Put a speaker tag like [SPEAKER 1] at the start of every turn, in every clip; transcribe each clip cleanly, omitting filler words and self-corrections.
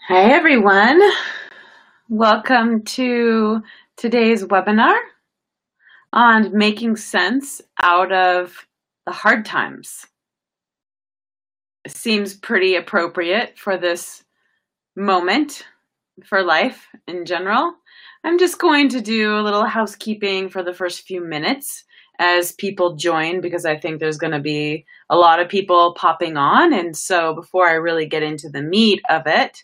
[SPEAKER 1] Hi everyone, welcome to today's webinar on making sense out of the hard times. It seems pretty appropriate for this moment for life in general. I'm just going to do a little housekeeping for the first few minutes as people join, because I think there's going to be a lot of people popping on, and so before I really get into the meat of it,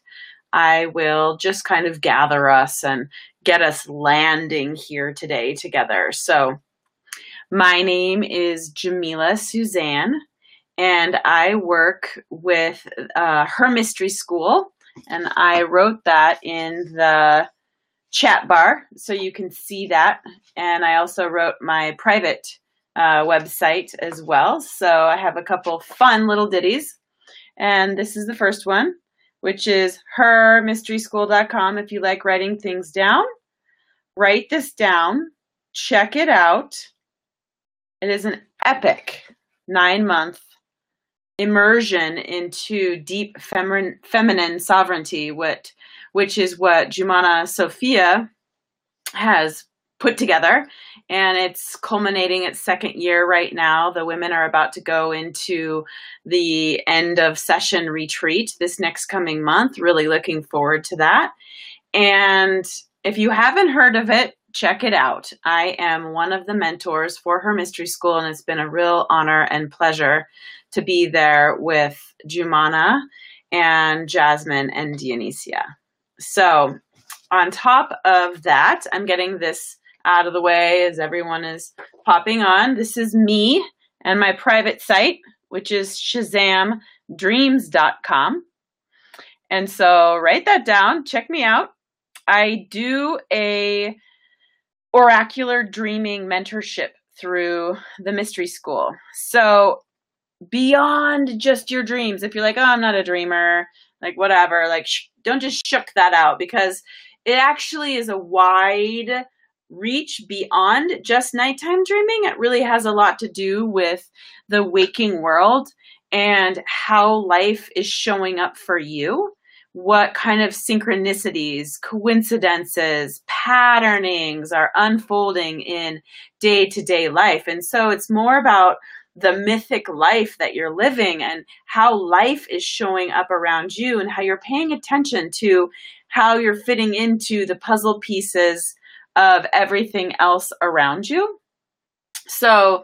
[SPEAKER 1] I will just kind of gather us and get us landing here today together. So my name is Jamila Suzanne, and I work with Her Mystery School, and I wrote that in the chat bar so you can see that. And I also wrote my private website as well. So I have a couple fun little ditties, and this is the first one, which is hermysteryschool.com. If you like writing things down, write this down, check it out. It is an epic 9-month immersion into deep feminine sovereignty, which is what Jumana Sophia has put together, and it's culminating its second year right now. The women are about to go into the end of session retreat this next coming month. Really looking forward to that. And if you haven't heard of it, check it out. I am one of the mentors for Her Mystery School, and it's been a real honor and pleasure to be there with Jumana and Jasmine and Dionysia. So on top of that, I'm getting this out of the way as everyone is popping on. This is me and my private site, which is shazamdreams.com. And so write that down, check me out. I do a oracular dreaming mentorship through the Mystery School. So beyond just your dreams, if you're like, oh, I'm not a dreamer, like whatever, like don't just shook that out, because it actually is a wide reach beyond just nighttime dreaming. It really has a lot to do with the waking world and how life is showing up for you. What kind of synchronicities, coincidences, patternings are unfolding in day-to-day life. And so it's more about the mythic life that you're living and how life is showing up around you and how you're paying attention to how you're fitting into the puzzle pieces of everything else around you. So,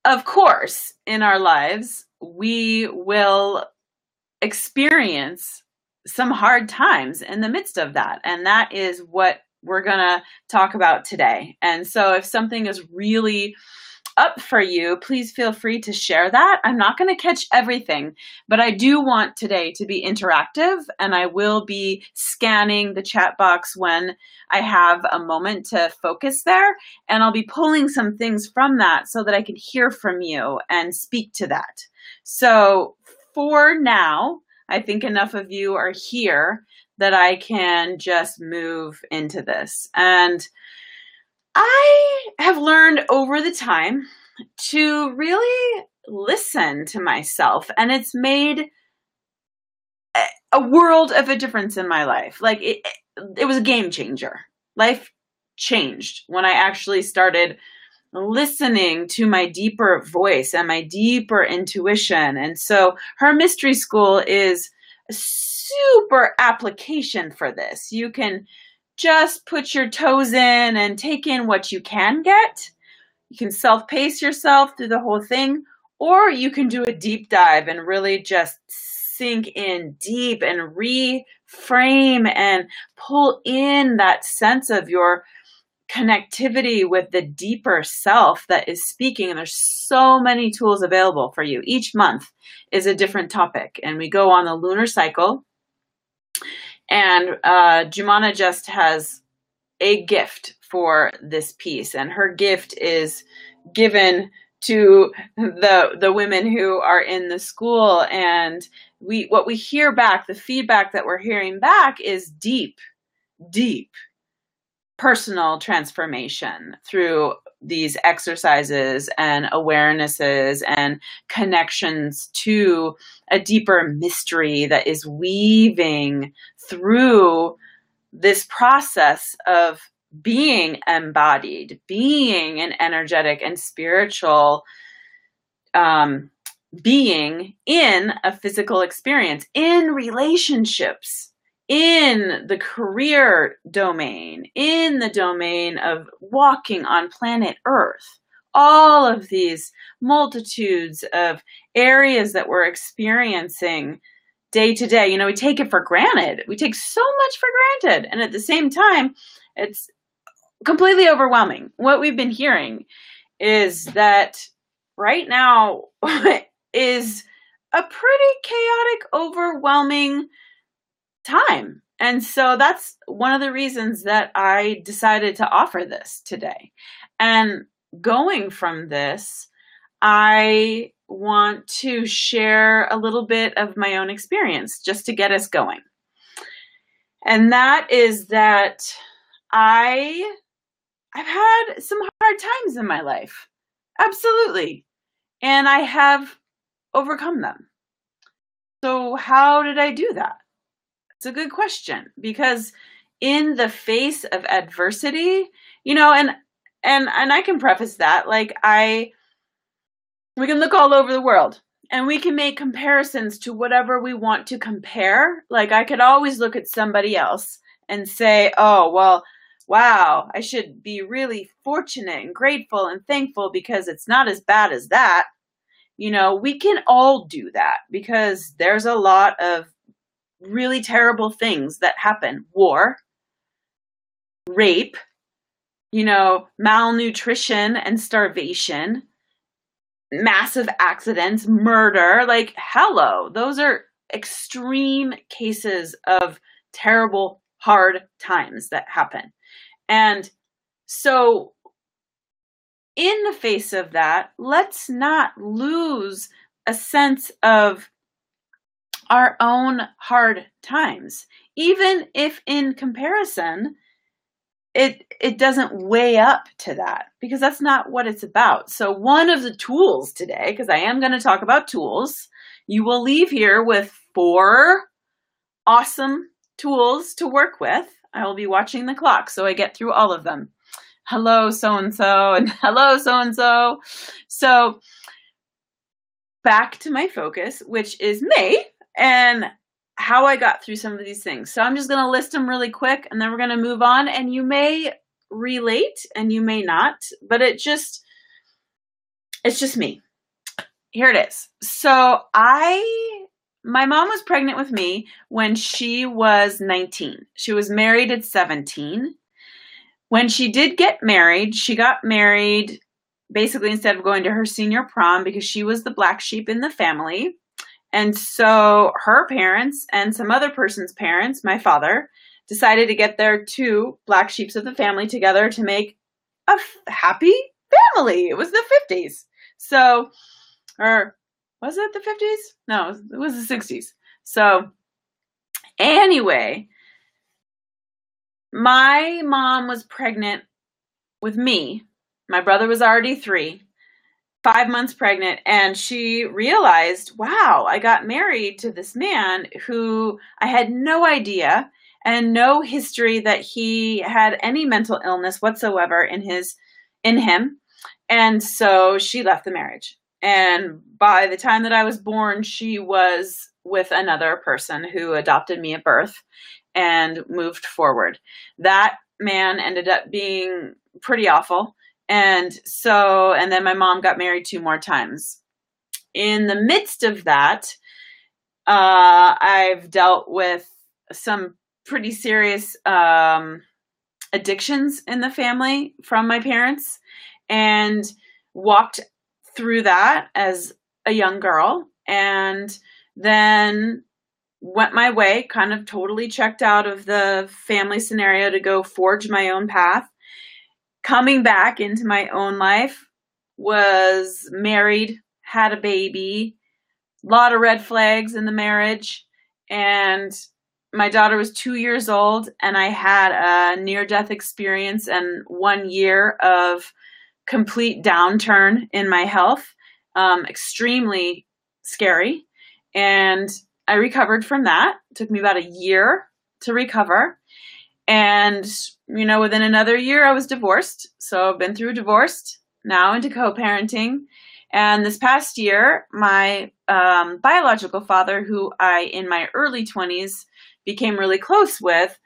[SPEAKER 1] of course, in our lives, we will experience some hard times in the midst of that. And that is what we're going to talk about today. And so if something is really up for you, please feel free to share that. I'm not going to catch everything, but I do want today to be interactive, and I will be scanning the chat box when I have a moment to focus there, and I'll be pulling some things from that so that I can hear from you and speak to that. So for now, I think enough of you are here that I can just move into this. And I have learned over the time to really listen to myself, and it's made a world of a difference in my life. Like it was a game changer. Life changed when I actually started listening to my deeper voice and my deeper intuition. And so Her Mystery School is a super application for this. You can just put your toes in and take in what you can get. You can self-pace yourself through the whole thing, or you can do a deep dive and really just sink in deep and reframe and pull in that sense of your connectivity with the deeper self that is speaking. And there's so many tools available for you. Each month is a different topic, and we go on the lunar cycle. And Jumana just has a gift for this piece, and her gift is given to the women who are in the school. And what we hear back, the feedback that we're hearing back, is deep personal transformation through these exercises and awarenesses and connections to a deeper mystery that is weaving through this process of being embodied, being an energetic and spiritual being in a physical experience, in relationships, in the career domain, in the domain of walking on planet Earth. All of these multitudes of areas that we're experiencing day to day, we take it for granted. We take so much for granted. And at the same time, it's completely overwhelming. What we've been hearing is that right now is a pretty chaotic, overwhelming time. And so that's one of the reasons that I decided to offer this today. And going from this, I want to share a little bit of my own experience just to get us going. And that is that I've had some hard times in my life. Absolutely. And I have overcome them. So how did I do that? It's a good question, because in the face of adversity, and I can preface that, we can look all over the world and we can make comparisons to whatever we want to compare. Like, I could always look at somebody else and say, oh, well, wow, I should be really fortunate and grateful and thankful because it's not as bad as that. We can all do that because there's a lot of really terrible things that happen. War, rape, malnutrition and starvation, massive accidents, murder, hello. Those are extreme cases of terrible, hard times that happen. And so in the face of that, let's not lose a sense of our own hard times, even if in comparison, it doesn't weigh up to that, because that's not what it's about. So one of the tools today, because I am going to talk about tools, you will leave here with 4 awesome tools to work with. I will be watching the clock so I get through all of them. Hello, so-and-so, and hello, so-and-so. So back to my focus, which is me and how I got through some of these things. So I'm just going to list them really quick, and then we're going to move on. And you may relate and you may not, but it's just me. Here it is. So my mom was pregnant with me when she was 19. She was married at 17. When she did get married, she got married basically instead of going to her senior prom because she was the black sheep in the family. And so her parents and some other person's parents, my father, decided to get their 2 black sheeps of the family together to make a happy family. It was the 50s. So, or was it the 50s? No, it was the 60s. So anyway, my mom was pregnant with me. My brother was already 3, 5 months pregnant, and she realized, wow, I got married to this man who I had no idea and no history that he had any mental illness whatsoever in him. And so she left the marriage. And by the time that I was born, she was with another person who adopted me at birth and moved forward. That man ended up being pretty awful. And then my mom got married 2 more times. In the midst of that, I've dealt with some pretty serious addictions in the family from my parents and walked through that as a young girl, and then went my way, kind of totally checked out of the family scenario to go forge my own path. Coming back into my own life, was married, had a baby, a lot of red flags in the marriage, and my daughter was 2 years old, and I had a near-death experience and 1 year of complete downturn in my health, extremely scary. And I recovered from that. It took me about a year to recover. And, within another year, I was divorced. So I've been through divorced, now into co-parenting. And this past year, my biological father, who I, in my early 20s, became really close with,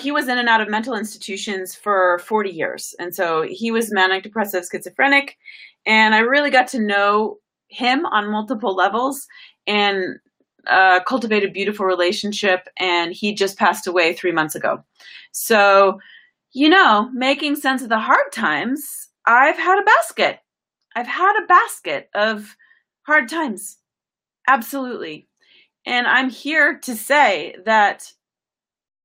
[SPEAKER 1] he was in and out of mental institutions for 40 years. And so he was manic depressive schizophrenic. And I really got to know him on multiple levels and cultivate a beautiful relationship. And he just passed away 3 months ago. So, making sense of the hard times, I've had a basket. I've had a basket of hard times. Absolutely. And I'm here to say that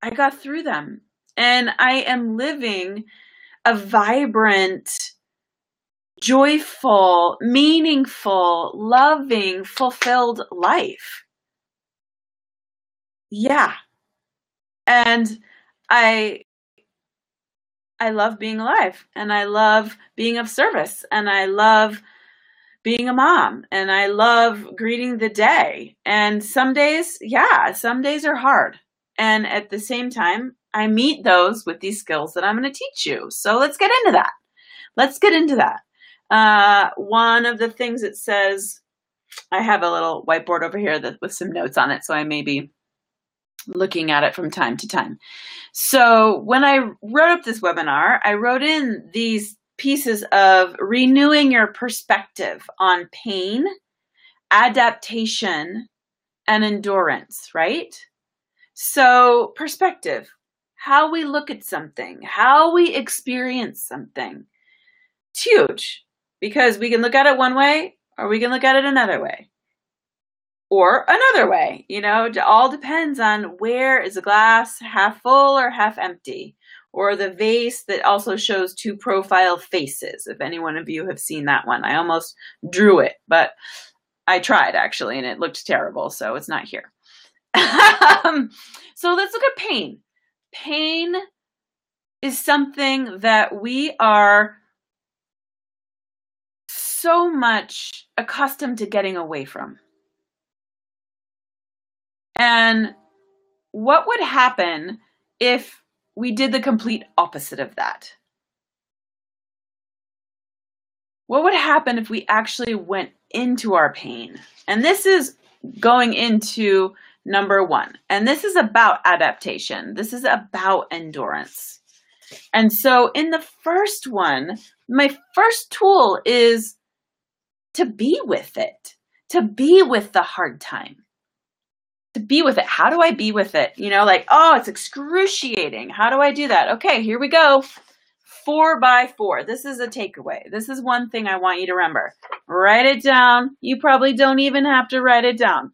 [SPEAKER 1] I got through them, and I am living a vibrant, joyful, meaningful, loving, fulfilled life. Yeah. And I love being alive, and I love being of service, and I love being a mom, and I love greeting the day. And some days are hard. And at the same time, I meet those with these skills that I'm going to teach you. So let's get into that. One of the things it says, I have a little whiteboard over here with some notes on it, so I may be looking at it from time to time. So when I wrote up this webinar, I wrote in these pieces of renewing your perspective on pain, adaptation, and endurance, right? So perspective, how we look at something, how we experience something, it's huge, because we can look at it one way or we can look at it another way. Or another way, it all depends on where is the glass half full or half empty, or the vase that also shows two profile faces. If any one of you have seen that one, I almost drew it, but I tried actually, and it looked terrible, so it's not here. So let's look at pain. Pain is something that we are so much accustomed to getting away from. And what would happen if we did the complete opposite of that? What would happen if we actually went into our pain? And this is going into number 1. And this is about adaptation. This is about endurance. And so in the first one, my first tool is to be with it, to be with the hard time, to be with it. How do I be with it? It's excruciating. How do I do that? Okay, here we go. 4x4. This is a takeaway. This is one thing I want you to remember. Write it down. You probably don't even have to write it down.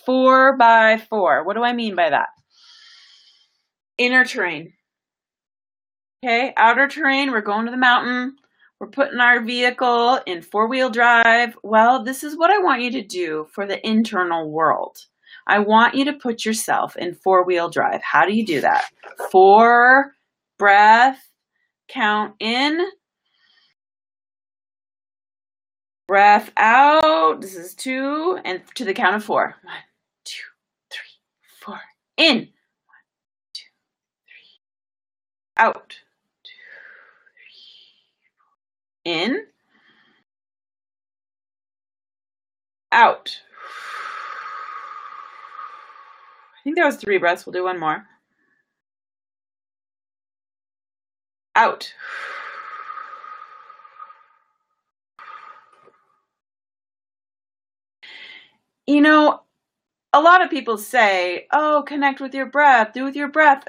[SPEAKER 1] 4x4. What do I mean by that? Inner terrain. Okay, outer terrain, we're going to the mountain. We're putting our vehicle in 4-wheel drive. Well, this is what I want you to do for the internal world. I want you to put yourself in 4-wheel drive. How do you do that? 4, breath, count in, breath out. This is 2, and to the count of 4. 1, 2, 3, 4. In. 1, 2, 3. Out. 2, 3, 4. In. Out. I think that was 3 breaths. We'll do one more. Out. A lot of people say, oh, connect with your breath, do with your breath,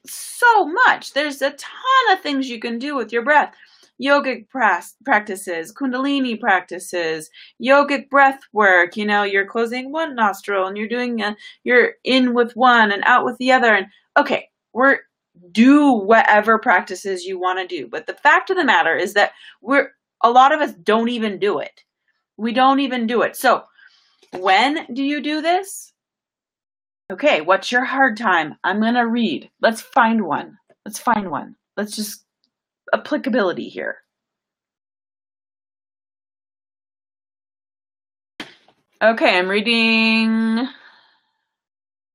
[SPEAKER 1] so much. There's a ton of things you can do with your breath. Yogic practices, Kundalini practices, yogic breath work. You're closing one nostril and you're in with one and out with the other. And okay, do whatever practices you want to do. But the fact of the matter is that a lot of us don't even do it. We don't even do it. So when do you do this? Okay, what's your hard time? I'm going to read. Let's find one. Let's just applicability here. Okay, I'm reading.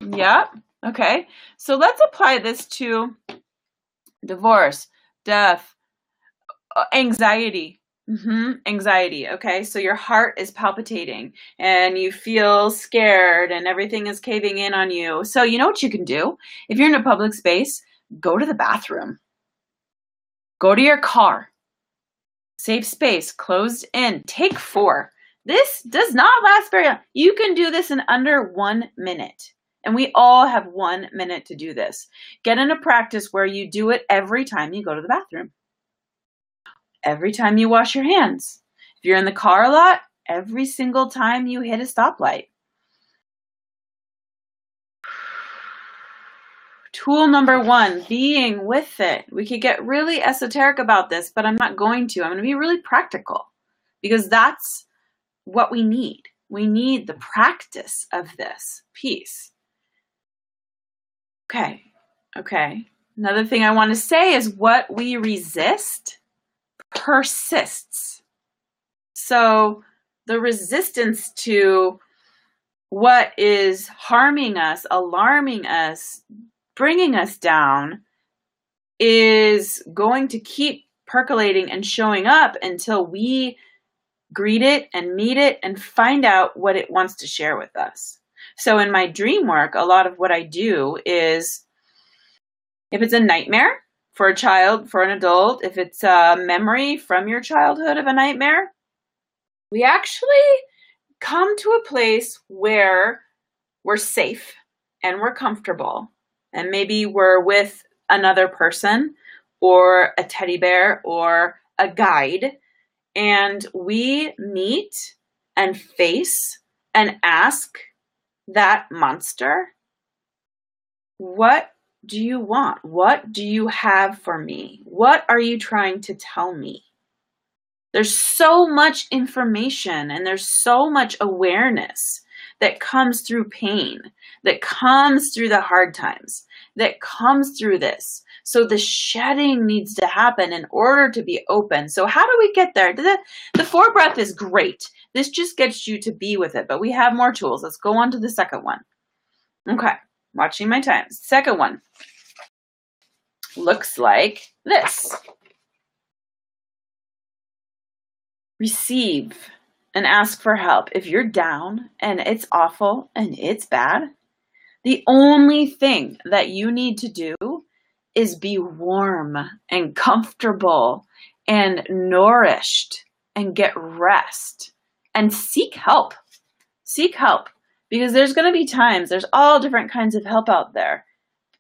[SPEAKER 1] Yep. Okay. So let's apply this to divorce, death, anxiety. Anxiety. Okay. So your heart is palpitating and you feel scared and everything is caving in on you. So you know what you can do? If you're in a public space, go to the bathroom. Go to your car. Safe space, closed in. Take 4. This does not last very long. You can do this in under 1 minute. And we all have 1 minute to do this. Get in a practice where you do it every time you go to the bathroom. Every time you wash your hands. If you're in the car a lot, every single time you hit a stoplight. Tool number 1, being with it. We could get really esoteric about this, but I'm not going to. I'm going to be really practical because that's what we need. We need the practice of this piece. Okay. Another thing I want to say is what we resist persists. So the resistance to what is harming us, alarming us, bringing us down is going to keep percolating and showing up until we greet it and meet it and find out what it wants to share with us. So in my dream work, a lot of what I do is, if it's a nightmare for a child, for an adult, if it's a memory from your childhood of a nightmare, we actually come to a place where we're safe and we're comfortable. And maybe we're with another person or a teddy bear or a guide. And we meet and face and ask that monster, what do you want? What do you have for me? What are you trying to tell me? There's so much information and there's so much awareness that comes through pain, that comes through the hard times, that comes through this. So the shedding needs to happen in order to be open. So how do we get there? The 4 breath is great. This just gets you to be with it, but we have more tools. Let's go on to the second one. Okay, watching my time. Second one looks like this. Receive and ask for help. If you're down and it's awful and it's bad, the only thing that you need to do is be warm and comfortable and nourished and get rest and seek help. Seek help, because there's going to be times, there's all different kinds of help out there.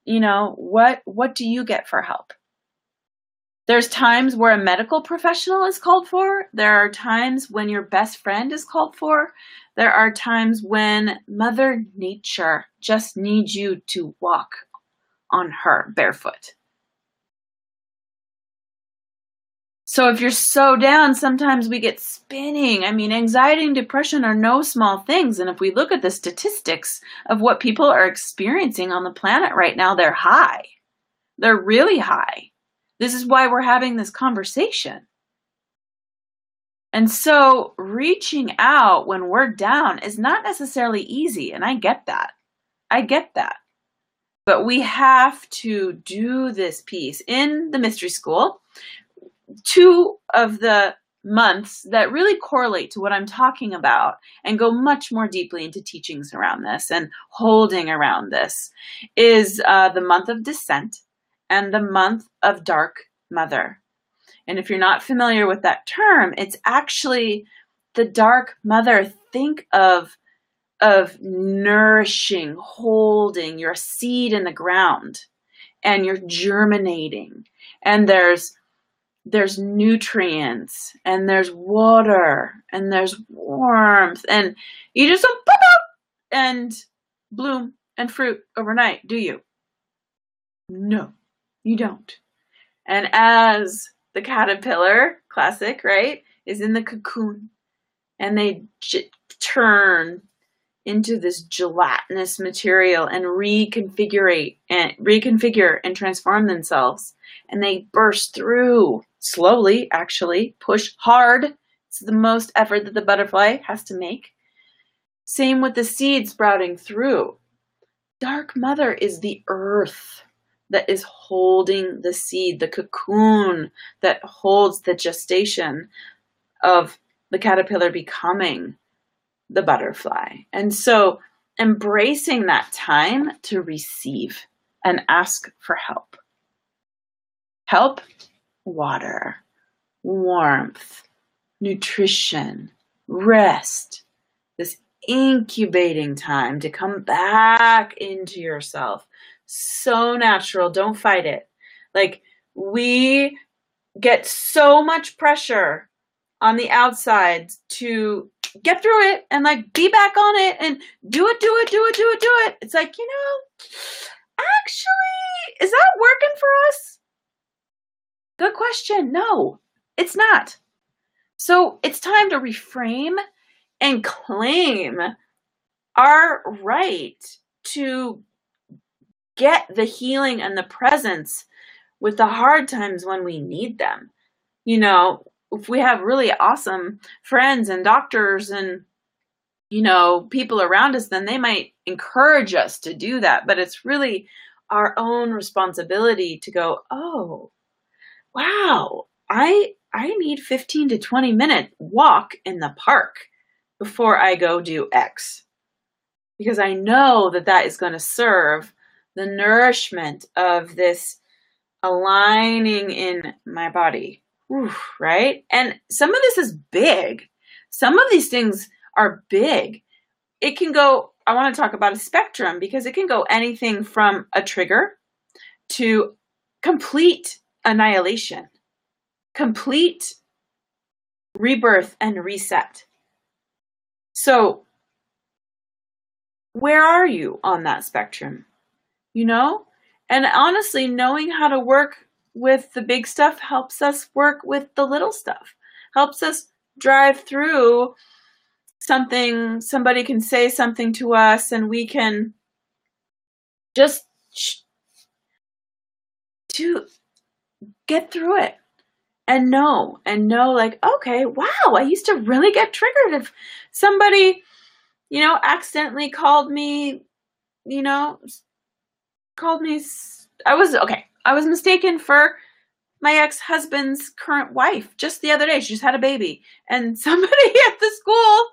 [SPEAKER 1] You know, what do you get for help? There's times where a medical professional is called for. There are times when your best friend is called for. There are times when Mother Nature just needs you to walk on her barefoot. So if you're so down, sometimes we get spinning. I mean, anxiety and depression are no small things. And if we look at the statistics of what people are experiencing on the planet right now, they're high. They're really high. This is why we're having this conversation. And so reaching out when we're down is not necessarily easy. And I get that. But we have to do this piece. In the mystery school, 2 of the months that really correlate to what I'm talking about and go much more deeply into teachings around this and holding around this is the month of Descent and the month of Dark Mother. And if you're not familiar with that term, it's actually the Dark Mother. Think of nourishing, holding your seed in the ground, and you're germinating, and there's nutrients, and there's water, and there's warmth, and you just don't pop out and bloom and fruit overnight, do you? No, you don't. And as the caterpillar, classic, right, is in the cocoon, and they turn into this gelatinous material and reconfigure and transform themselves. And they burst through slowly, actually, push hard. It's the most effort that the butterfly has to make. Same with the seed sprouting through. Dark Mother is the earth that is holding the seed, the cocoon that holds the gestation of the caterpillar becoming the butterfly. And so embracing that time to receive and ask for help. Help, water, warmth, nutrition, rest, this incubating time to come back into yourself. So natural. Don't fight it. Like, we get so much pressure on the outside to get through it and like be back on it and do it. It's like, actually, is that working for us? Good question. No, it's not. So it's time to reframe and claim our right to get the healing and the presence with the hard times when we need them. If we have really awesome friends and doctors and, people around us, then they might encourage us to do that. But it's really our own responsibility to go, oh, wow, I need 15 to 20 minute walk in the park before I go do X. Because I know that is going to serve the nourishment of this aligning in my body. Oof, right? And some of this is big. Some of these things are big. It can go, I want to talk about a spectrum because it can go anything from a trigger to complete annihilation, complete rebirth and reset. So where are you on that spectrum? And honestly, knowing how to work with the big stuff helps us work with the little stuff, helps us drive through something. Somebody can say something to us and we can just to get through it and know like, okay, wow, I used to really get triggered if somebody, accidentally called me, I was mistaken for my ex-husband's current wife just the other day. She just had a baby. And somebody at the school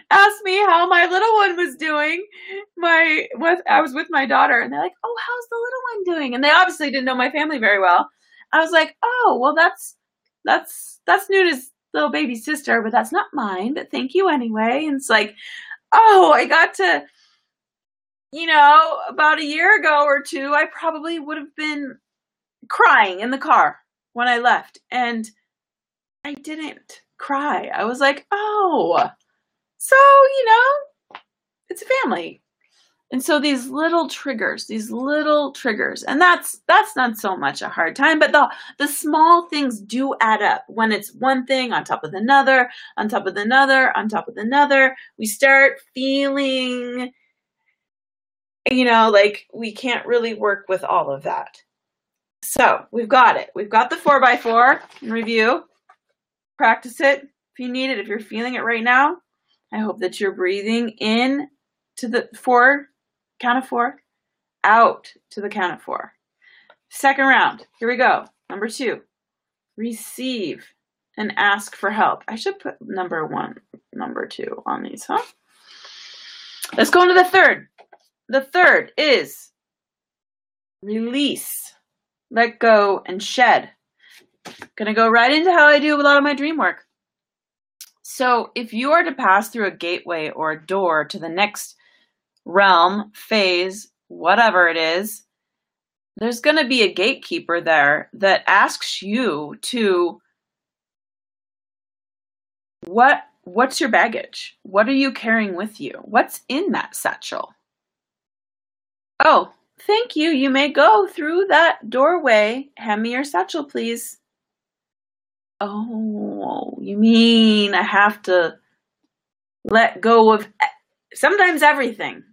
[SPEAKER 1] asked me how my little one was doing. I was with my daughter and they're like, oh, how's the little one doing? And they obviously didn't know my family very well. I was like, oh, well, that's Nuna's little baby sister, but that's not mine, but thank you anyway. And it's like, oh, I got to, about a year ago or two, I probably would have been crying in the car when I left. And I didn't cry. I was like, oh, so, it's a family. And so these little triggers, and that's not so much a hard time, but the small things do add up when it's one thing on top of another, on top of another, on top of another. We start feeling, like we can't really work with all of that. So we've got it. We've got the 4x4 in review. Practice it if you need it. If you're feeling it right now, I hope that you're breathing in to the 4, count of 4, out to the count of 4. Second round. Here we go. Number 2, receive and ask for help. I should put number 1, number 2 on these, huh? Let's go into the third. The third is release, let go, and shed. Gonna go right into how I do a lot of my dream work. So if you are to pass through a gateway or a door to the next realm, phase, whatever it is, there's going to be a gatekeeper there that asks you to, what's your baggage? What are you carrying with you? What's in that satchel? Oh, thank you. You may go through that doorway. Hand me your satchel, please. Oh, you mean I have to let go of sometimes everything.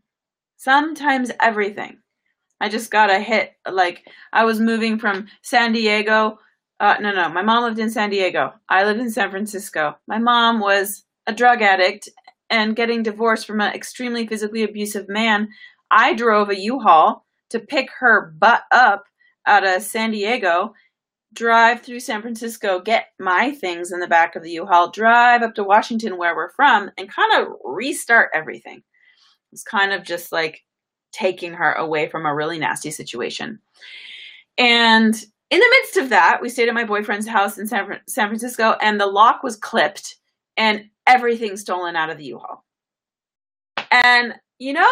[SPEAKER 1] Sometimes everything. I just got a hit. Like, I was moving from San Diego. No. My mom lived in San Diego. I lived in San Francisco. My mom was a drug addict and getting divorced from an extremely physically abusive man. I drove a U-Haul to pick her butt up out of San Diego, drive through San Francisco, get my things in the back of the U-Haul, drive up to Washington, where we're from, and kind of restart everything. It's kind of just like taking her away from a really nasty situation. And in the midst of that, we stayed at my boyfriend's house in San Francisco, and the lock was clipped and everything stolen out of the U-Haul. And, you know,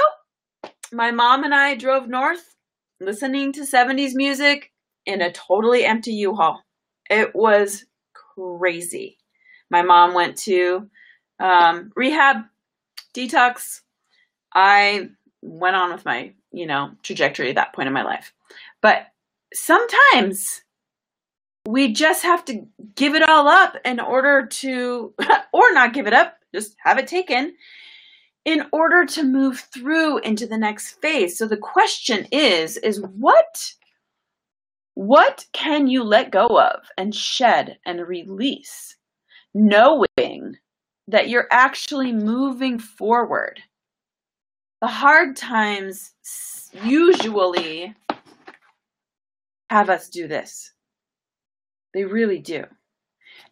[SPEAKER 1] my mom and I drove north listening to 70s music in a totally empty U-Haul. It was crazy. My mom went to rehab, detox. I went on with my, trajectory at that point in my life. But sometimes we just have to give it all up in order to, or not give it up, just have it taken in order to move through into the next phase. So the question is what can you let go of and shed and release, knowing that you're actually moving forward? The hard times usually have us do this. They really do.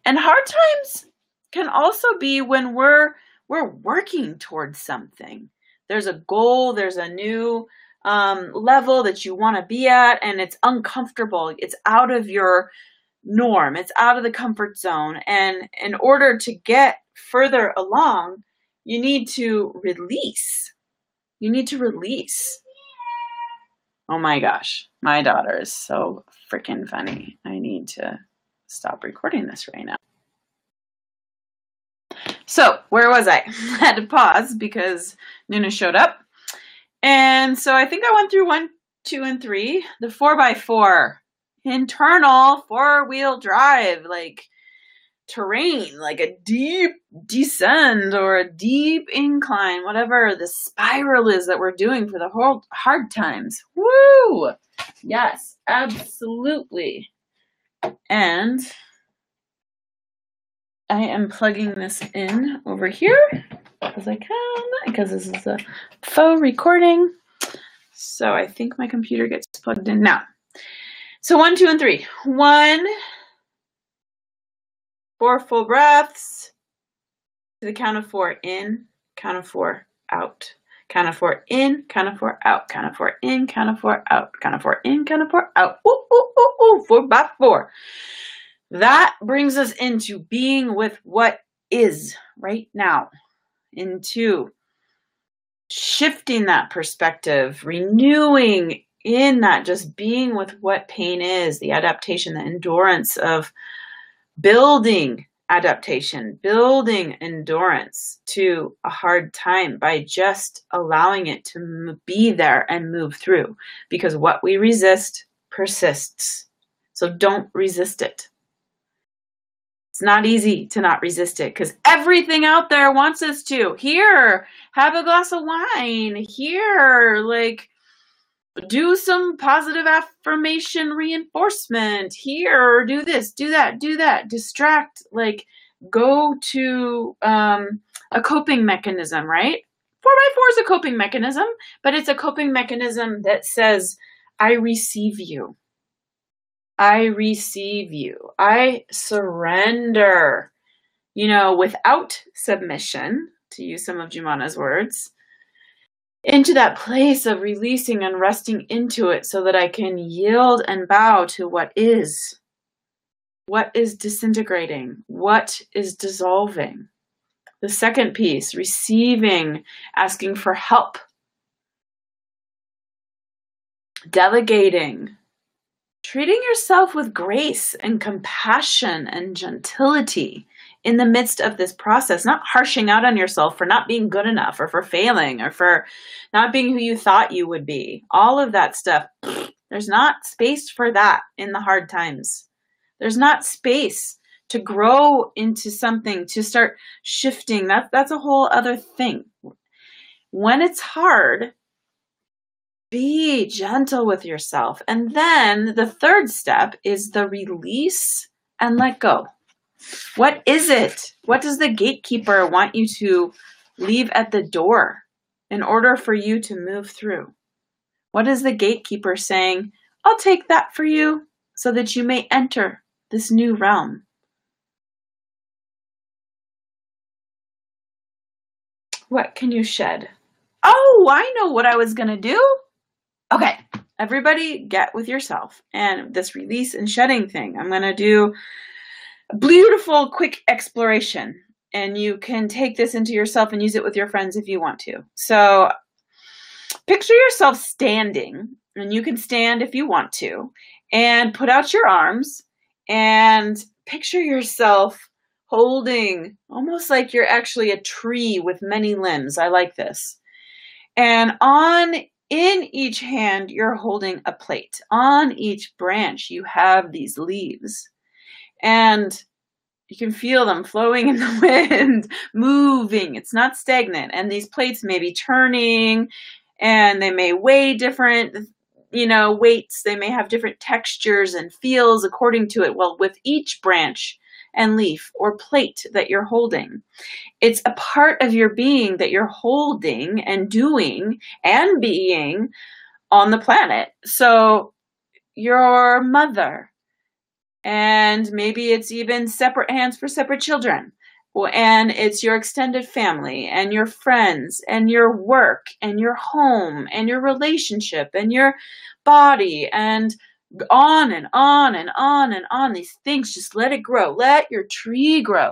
[SPEAKER 1] And hard times can also be when we're working towards something. There's a goal, there's a new level that you want to be at, and it's uncomfortable. It's out of your norm. It's out of the comfort zone. And in order to get further along, you need to release. You need to release. Oh my gosh, my daughter is so freaking funny. I need to stop recording this right now. So, where was I? I had to pause because Nuna showed up. And so I think I went through 1, 2, and 3. The 4x4, internal 4-wheel drive, like terrain, like a deep descent or a deep incline, whatever the spiral is that we're doing for the whole hard times. Woo! Yes, absolutely. And I am plugging this in over here as I can, because this is a faux recording. So I think my computer gets plugged in now. So 1, 2, and 3. 1, 4 full breaths. To the count of 4 in, count of 4 out. Count of 4 in, count of 4 out. Count of 4 in, count of 4 out. Count of 4 in, count of 4 out. Ooh, ooh, ooh, ooh, 4x4. That brings us into being with what is right now, into shifting that perspective, renewing in that, just being with what pain is, the adaptation, the endurance of building adaptation, building endurance to a hard time by just allowing it to be there and move through, because what we resist persists. So don't resist it. It's not easy to not resist it because everything out there wants us to. Here, have a glass of wine. Here, like, do some positive affirmation reinforcement. Here, do this, do that, do that. Distract, like, go to a coping mechanism, right? 4x4 is a coping mechanism, but it's a coping mechanism that says, I receive you. I receive you. I surrender, without submission, to use some of Jumana's words, into that place of releasing and resting into it so that I can yield and bow to what is disintegrating, what is dissolving. The second piece, receiving, asking for help, delegating, treating yourself with grace and compassion and gentility in the midst of this process, not harshing out on yourself for not being good enough or for failing or for not being who you thought you would be. All of that stuff, there's not space for that in the hard times. There's not space to grow into something, to start shifting. That's a whole other thing. when it's hard, be gentle with yourself. And then the third step is the release and let go. What is it? What does the gatekeeper want you to leave at the door in order for you to move through? What is the gatekeeper saying, I'll take that for you so that you may enter this new realm? What can you shed? Oh, I know what I was going to do. Okay, everybody get with yourself. And this release and shedding thing, I'm going to do a beautiful, quick exploration. And you can take this into yourself and use it with your friends if you want to. So picture yourself standing, and you can stand if you want to, and put out your arms and picture yourself holding, almost like you're actually a tree with many limbs. I like this. And in each hand, you're holding a plate. On each branch, you have these leaves. And you can feel them flowing in the wind, moving. It's not stagnant. And these plates may be turning, and they may weigh different, weights. They may have different textures and feels according to it. Well, with each branch and leaf or plate that you're holding, it's a part of your being that you're holding and doing and being on the planet. So your mother, and maybe it's even separate hands for separate children. And it's your extended family and your friends and your work and your home and your relationship and your body, and on and on and on and on. These things, just let it grow. Let your tree grow.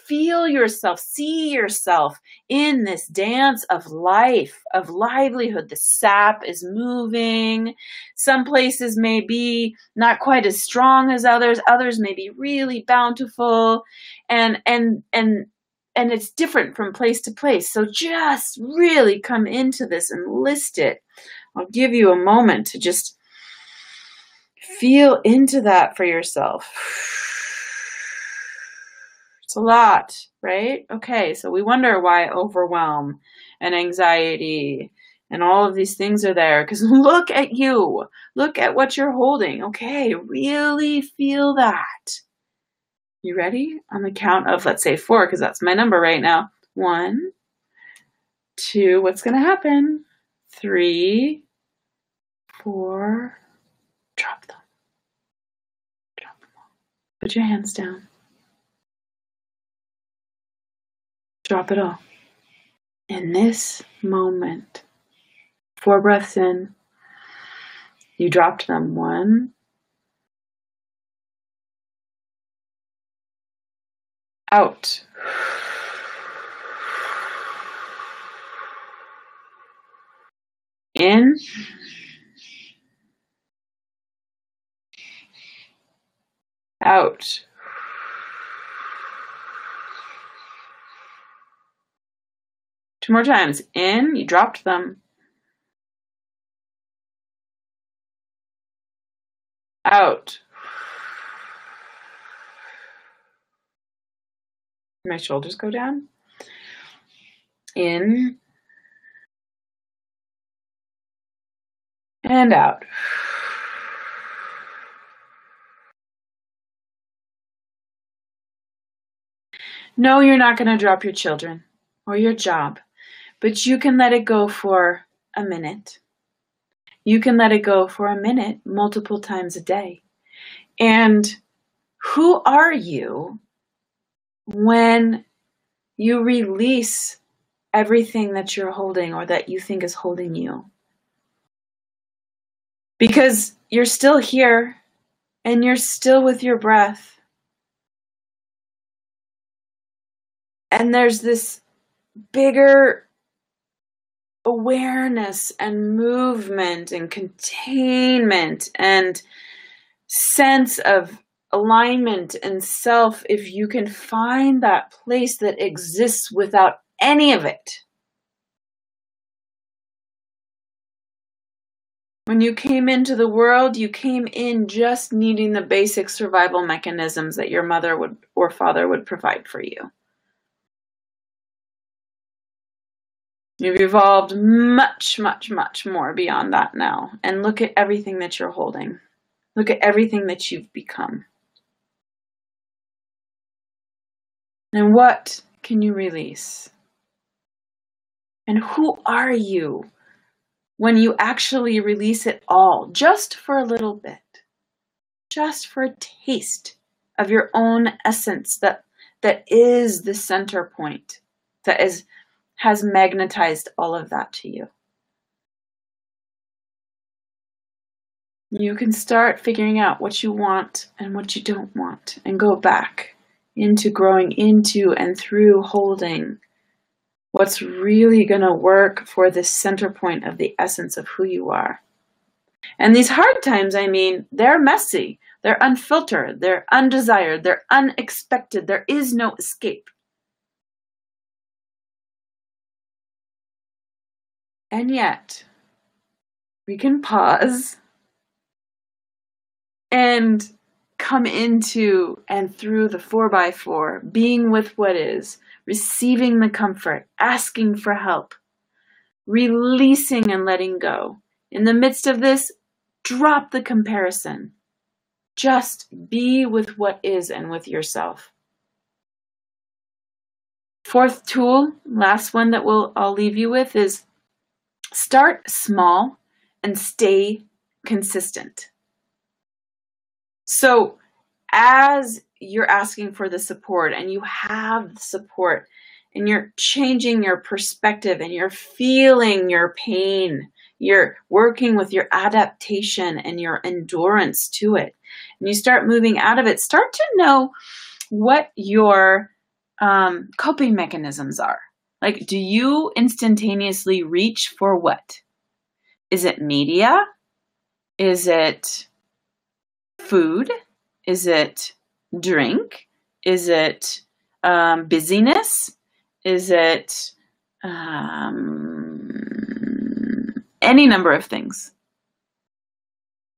[SPEAKER 1] Feel yourself, see yourself in this dance of life, of livelihood. The sap is moving. Some places may be not quite as strong as others. Others may be really bountiful, and it's different from place to place. So just really come into this and list it. I'll give you a moment to just feel into that for yourself. It's a lot, right? Okay, so we wonder why overwhelm and anxiety and all of these things are there, because look at you. Look at what you're holding. Okay, really feel that. You ready? On the count of, let's say 4, because that's my number right now. 1, 2, what's going to happen? 3, 4, drop them. Drop them all. Put your hands down. Drop it all. In this moment, 4 breaths in, you dropped them. 1, out. In, out. Two more times. In, you dropped them. Out. My shoulders go down. In. And out. No, you're not going to drop your children or your job, but you can let it go for a minute. You can let it go for a minute multiple times a day. And who are you when you release everything that you're holding or that you think is holding you? Because you're still here and you're still with your breath. And there's this bigger awareness and movement and containment and sense of alignment and self if you can find that place that exists without any of it. When you came into the world, you came in just needing the basic survival mechanisms that your mother would or father would provide for you. You've evolved much, much, much more beyond that now. And look at everything that you're holding. Look at everything that you've become. And what can you release? And who are you when you actually release it all, just for a little bit, just for a taste of your own essence that is the center point, that has magnetized all of that to you? You can start figuring out what you want and what you don't want, and go back into growing into and through holding what's really going to work for the center point of the essence of who you are. And these hard times, I mean, they're messy, they're unfiltered, they're undesired, they're unexpected. There is no escape. And yet, we can pause and come into and through the 4x4, being with what is, receiving the comfort, asking for help, releasing and letting go. In the midst of this, drop the comparison. Just be with what is and with yourself. Fourth tool, last one that I'll leave you with, is start small and stay consistent. So as you're asking for the support and you have the support and you're changing your perspective and you're feeling your pain, you're working with your adaptation and your endurance to it, and you start moving out of it, start to know what your coping mechanisms are. Like, do you instantaneously reach for what? Is it media? Is it food? Is it drink? Is it busyness? Is it any number of things?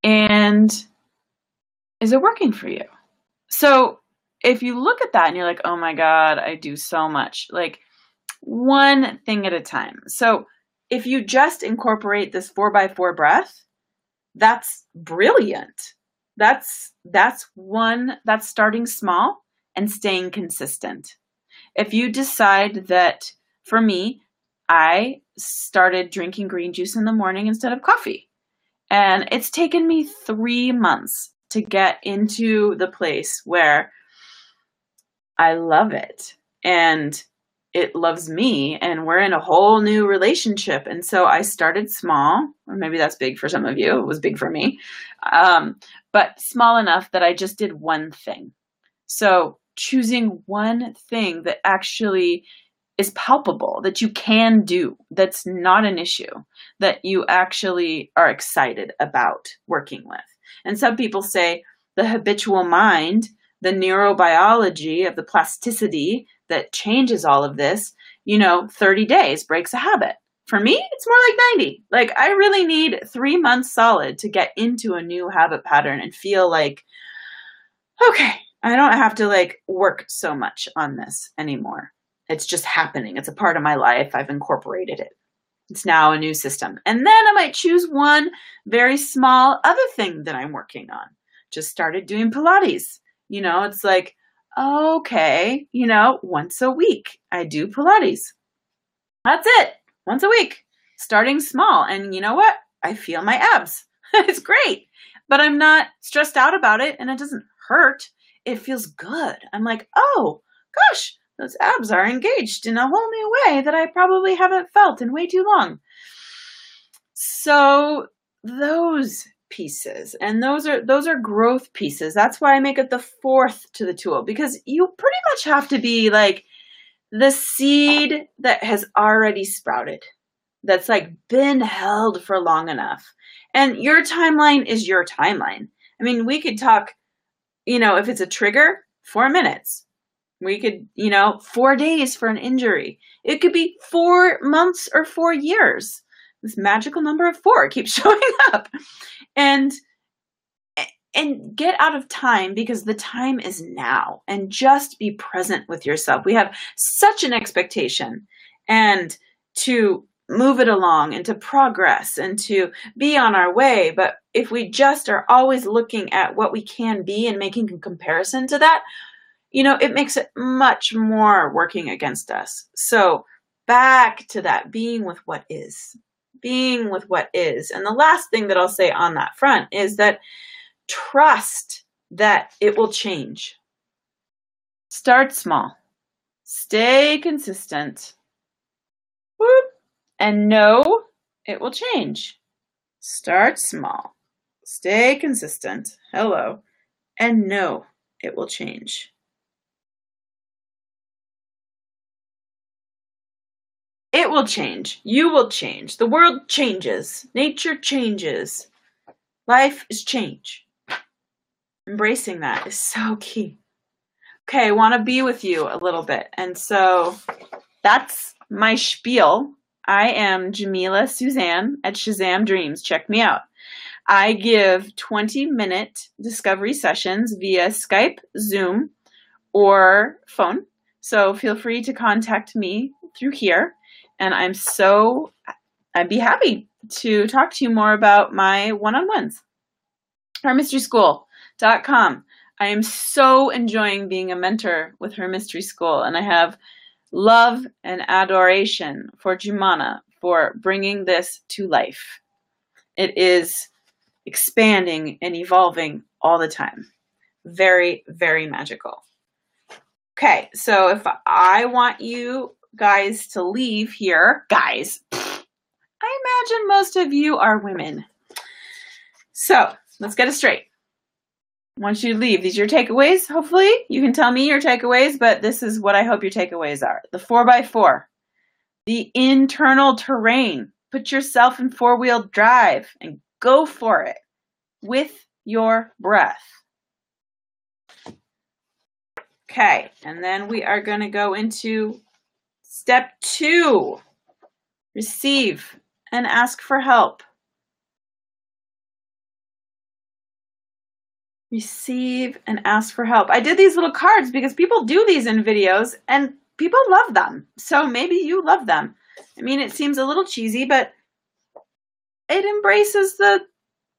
[SPEAKER 1] And is it working for you? So if you look at that and you're like, oh my God, I do so much, like one thing at a time. So if you just incorporate this 4x4 breath, that's brilliant. That's starting small and staying consistent. If you decide that, for me, I started drinking green juice in the morning instead of coffee. And it's taken me 3 months to get into the place where I love it and it loves me and we're in a whole new relationship. And so I started small, or maybe that's big for some of you. It was big for me. But small enough that I just did one thing. So choosing one thing that actually is palpable, that you can do, that's not an issue, that you actually are excited about working with. And some people say the habitual mind, the neurobiology of the plasticity that changes all of this, 30 days breaks a habit. For me, it's more like 90. Like, I really need 3 months solid to get into a new habit pattern and feel like, okay, I don't have to work so much on this anymore. It's just happening. It's a part of my life. I've incorporated it. It's now a new system. And then I might choose one very small other thing that I'm working on. Just started doing Pilates. It's like, okay, once a week I do Pilates. That's it. Once a week, starting small. And you know what? I feel my abs. It's great, but I'm not stressed out about it and it doesn't hurt. It feels good. I'm like, oh gosh, those abs are engaged in a whole new way that I probably haven't felt in way too long. So those pieces, and those are growth pieces. That's why I make it the fourth to the tool, because you pretty much have to be like the seed that has already sprouted, that's been held for long enough. And your timeline is your timeline. I mean, we could talk, if it's a trigger, 4 minutes. We could, 4 days for an injury. It could be 4 months or 4 years. This magical number of 4 keeps showing up. And get out of time, because the time is now, and just be present with yourself. We have such an expectation, and to move it along and to progress and to be on our way. But if we just are always looking at what we can be and making a comparison to that, it makes it much more working against us. So back to that, being with what is. Being with what is. And the last thing that I'll say on that front is that trust that it will change. Start small. Stay consistent. Whoop. And know it will change. Start small. Stay consistent. Hello. And know it will change. It will change. You will change. The world changes. Nature changes. Life is change. Embracing that is so key. Okay, I want to be with you a little bit. And so that's my spiel. I am Jamila Suzanne at Shazam Dreams. Check me out. I give 20-minute discovery sessions via Skype, Zoom, or phone. So feel free to contact me through here. And I'd be happy to talk to you more about my one-on-ones. hermysteryschool.com. I am so enjoying being a mentor with Her Mystery School, and I have love and adoration for Jumana for bringing this to life. It is expanding and evolving all the time. Very, very magical. Okay, so if I want you guys to leave here, guys, I imagine most of you are women. So let's get it straight. I want you to leave. These are your takeaways, hopefully. You can tell me your takeaways, but this is what I hope your takeaways are. The 4x4, the internal terrain. Put yourself in 4-wheel drive and go for it with your breath. Okay, and then we are going to go into step 2. Receive and ask for help. Receive and ask for help. I did these little cards because people do these in videos and people love them. So maybe you love them. I mean, it seems a little cheesy, but it embraces the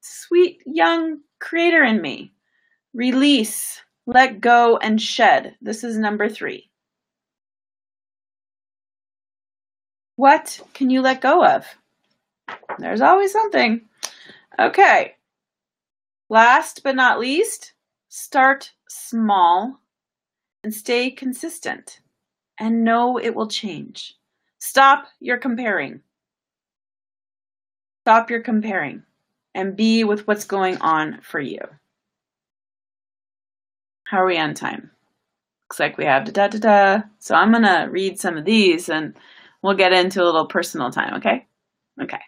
[SPEAKER 1] sweet young creator in me. Release, let go, and shed. This is number 3. What can you let go of? There's always something. Okay. Last but not least, start small and stay consistent and know it will change. Stop your comparing. Stop your comparing and be with what's going on for you. How are we on time? Looks like we have da-da-da-da. So I'm going to read some of these and we'll get into a little personal time, okay? Okay.